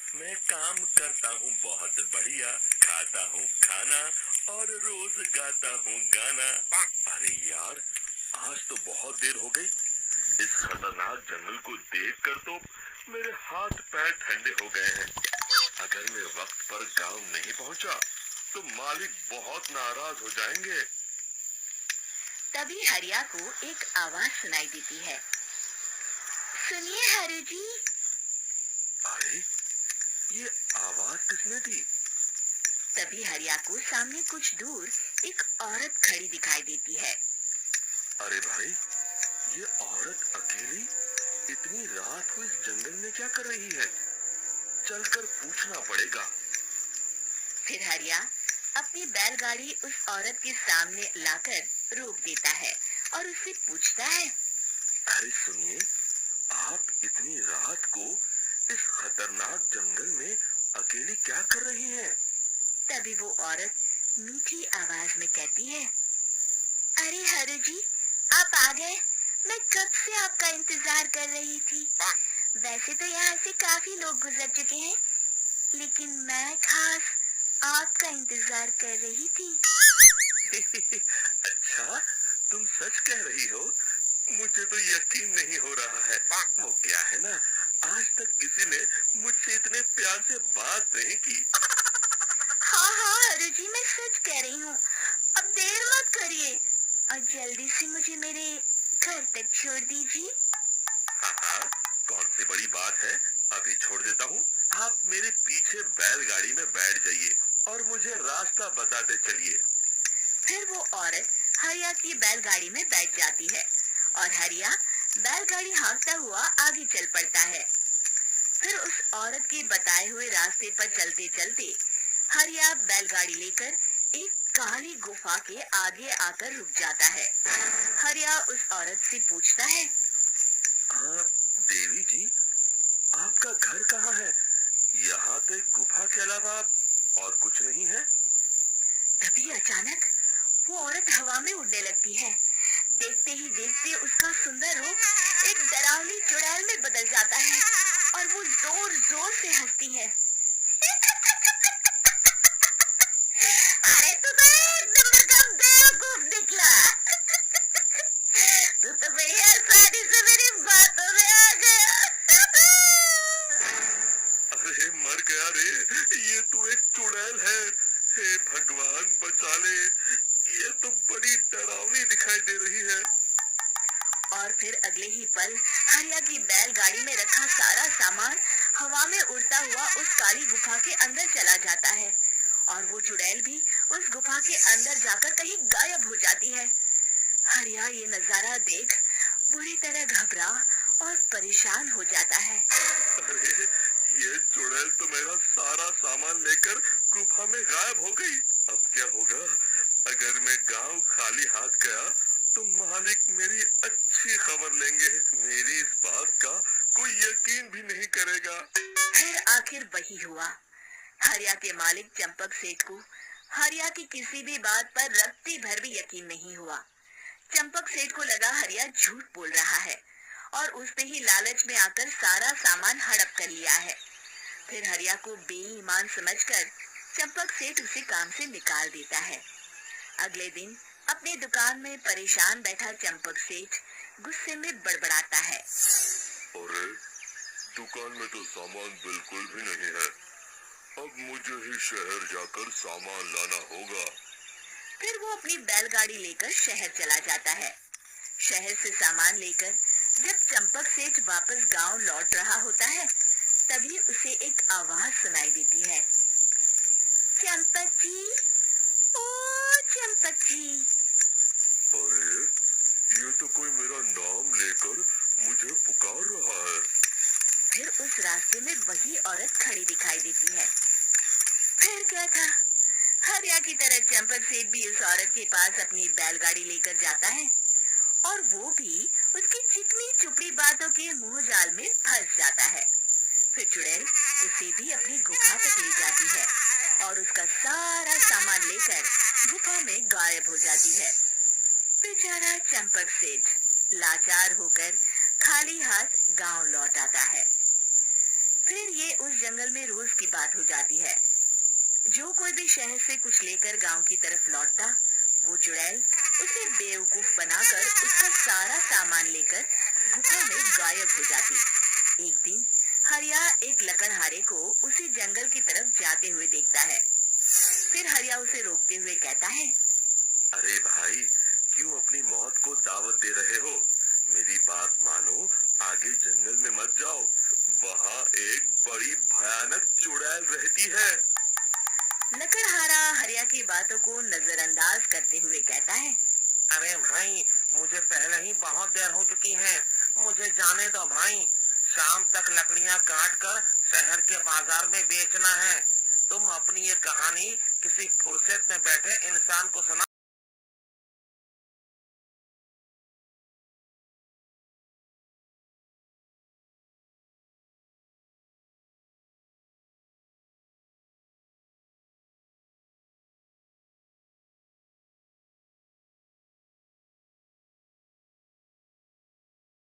मैं काम करता हूँ बहुत बढ़िया, खाता हूँ खाना और रोज गाता हूँ गाना। अरे यार, आज तो बहुत देर हो गई। इस खतरनाक जंगल को देखकर तो मेरे हाथ पैर ठंडे हो गए हैं। अगर मैं वक्त पर गांव नहीं पहुंचा तो मालिक बहुत नाराज हो जाएंगे। तभी हरिया को एक आवाज सुनाई देती है। सुनिए हरु जी। अरे, ये आवाज किसने दी? तभी हरिया को सामने कुछ दूर एक औरत खड़ी दिखाई देती है। अरे भाई, ये औरत अकेली इतनी रात को इस जंगल में क्या कर रही है? चलकर पूछना पड़ेगा। फिर हरिया अपनी बैलगाड़ी उस औरत के सामने लाकर रोक देता है और उससे पूछता है। अरे सुनिए, आप इतनी रात को इस खतरनाक जंगल में अकेली क्या कर रही हैं? तभी वो औरत मीठी आवाज में कहती है, अरे हरु जी, आप आ गए। मैं कब से आपका इंतजार कर रही थी। वैसे तो यहाँ से काफी लोग गुजर चुके हैं, लेकिन मैं खास आपका इंतजार कर रही थी। अच्छा, तुम सच कह रही हो? मुझे तो यकीन नहीं हो रहा है। वो क्या है ना, आज तक किसी ने मुझसे इतने प्यार से बात नहीं की। हाँ हाँ हरु जी, मैं सच कह रही हूँ। अब देर मत करिए और जल्दी से मुझे मेरे घर तक छोड़ दीजिए। हाँ हाँ, कौन सी बड़ी बात है, अभी छोड़ देता हूँ। आप मेरे पीछे बैलगाड़ी में बैठ जाइए और मुझे रास्ता बताते चलिए। फिर वो औरत हरिया की बैलगाड़ी में बैठ जाती है और हरिया बैलगाड़ी हाँकता हुआ आगे चल पड़ता है। फिर उस औरत के बताए हुए रास्ते पर चलते चलते हरिया बैलगाड़ी लेकर एक काली गुफा के आगे आकर रुक जाता है। हरिया उस औरत से पूछता है, हाँ देवी जी, आपका घर कहाँ है? यहाँ तो एक गुफा के अलावा और कुछ नहीं है। तभी अचानक वो औरत हवा में उड़ने लगती है। देखते ही देखते उसका सुंदर रूप एक डरावनी चुड़ैल में बदल जाता है और वो जोर जोर से हंसती है। अरे तू तो एकदम बेवकूफ निकला। तू तो भैया आसानी से मेरी बातों में आ गया। अरे मर गया रे, ये तो एक चुड़ैल है। हे भगवान बचा ले, ये तो बड़ी डरावनी दिखाई दे रही है। और फिर अगले ही पल हरिया की बैलगाड़ी में रखा सारा सामान हवा में उड़ता हुआ उस काली गुफा के अंदर चला जाता है और वो चुड़ैल भी उस गुफा के अंदर जाकर कहीं गायब हो जाती है। हरिया ये नजारा देख बुरी तरह घबरा और परेशान हो जाता है। अरे, ये चुड़ैल तो मेरा सारा सामान लेकर गुफा में गायब हो गई। अब क्या होगा? अगर मैं गांव खाली हाथ गया तो मालिक मेरी अच्छी खबर लेंगे। मेरी इस बात का कोई यकीन भी नहीं करेगा। फिर आखिर वही हुआ। हरिया के मालिक चंपक सेठ को हरिया की किसी भी बात पर रत्ती भर भी यकीन नहीं हुआ। चंपक सेठ को लगा हरिया झूठ बोल रहा है और उस पे ही लालच में आकर सारा सामान हड़प कर लिया है। फिर हरिया को बेईमान समझकर चंपक सेठ उसे काम से निकाल देता है। अगले दिन अपनी दुकान में परेशान बैठा चंपक सेठ गुस्से में बड़बड़ाता है। अरे, दुकान में तो सामान बिल्कुल भी नहीं है। अब मुझे ही शहर जाकर सामान लाना होगा। फिर वो अपनी बैलगाड़ी लेकर शहर चला जाता है। शहर से सामान लेकर जब चंपक सेठ वापस गांव लौट रहा होता है, तभी उसे एक आवाज सुनाई देती है। चंपक जी, ओ चंपक जी। अरे, ये तो कोई मेरा नाम लेकर मुझे पुकार रहा है। फिर उस रास्ते में वही औरत खड़ी दिखाई देती है। फिर क्या था, हरिया की तरह चंपक सेठ भी उस औरत के पास अपनी बैलगाड़ी लेकर जाता है और वो भी उसकी चिकनी चुपड़ी बातों के मुंह जाल में फंस जाता है। फिर चुड़ैल उसे भी अपनी गुफा तक ले जाती है और उसका सारा सामान लेकर गुफा में गायब हो जाती है। बेचारा चंपक सेठ लाचार होकर खाली हाथ गांव लौट आता है। फिर ये उस जंगल में रोज की बात हो जाती है। जो कोई भी शहर से कुछ लेकर गांव की तरफ लौटता, वो चुड़ैल उसे बेवकूफ बनाकर उसका सारा सामान लेकर गुफा में गायब हो जाती। एक दिन हरिया एक लकड़हारे को उसी जंगल की तरफ जाते हुए देखता है। फिर हरिया उसे रोकते हुए कहता है, अरे भाई, क्यों अपनी मौत को दावत दे रहे हो? मेरी बात मानो, आगे जंगल में मत जाओ। वहाँ एक बड़ी भयानक चुड़ैल रहती है। लकड़हारा हरिया की बातों को नजरअंदाज करते हुए कहता है, अरे भाई, मुझे पहले ही बहुत देर हो चुकी है, मुझे जाने दो भाई। शाम तक लकड़ियां काट कर शहर के बाजार में बेचना है। तुम अपनी ये कहानी किसी फुर्सत में बैठे इंसान को सुना।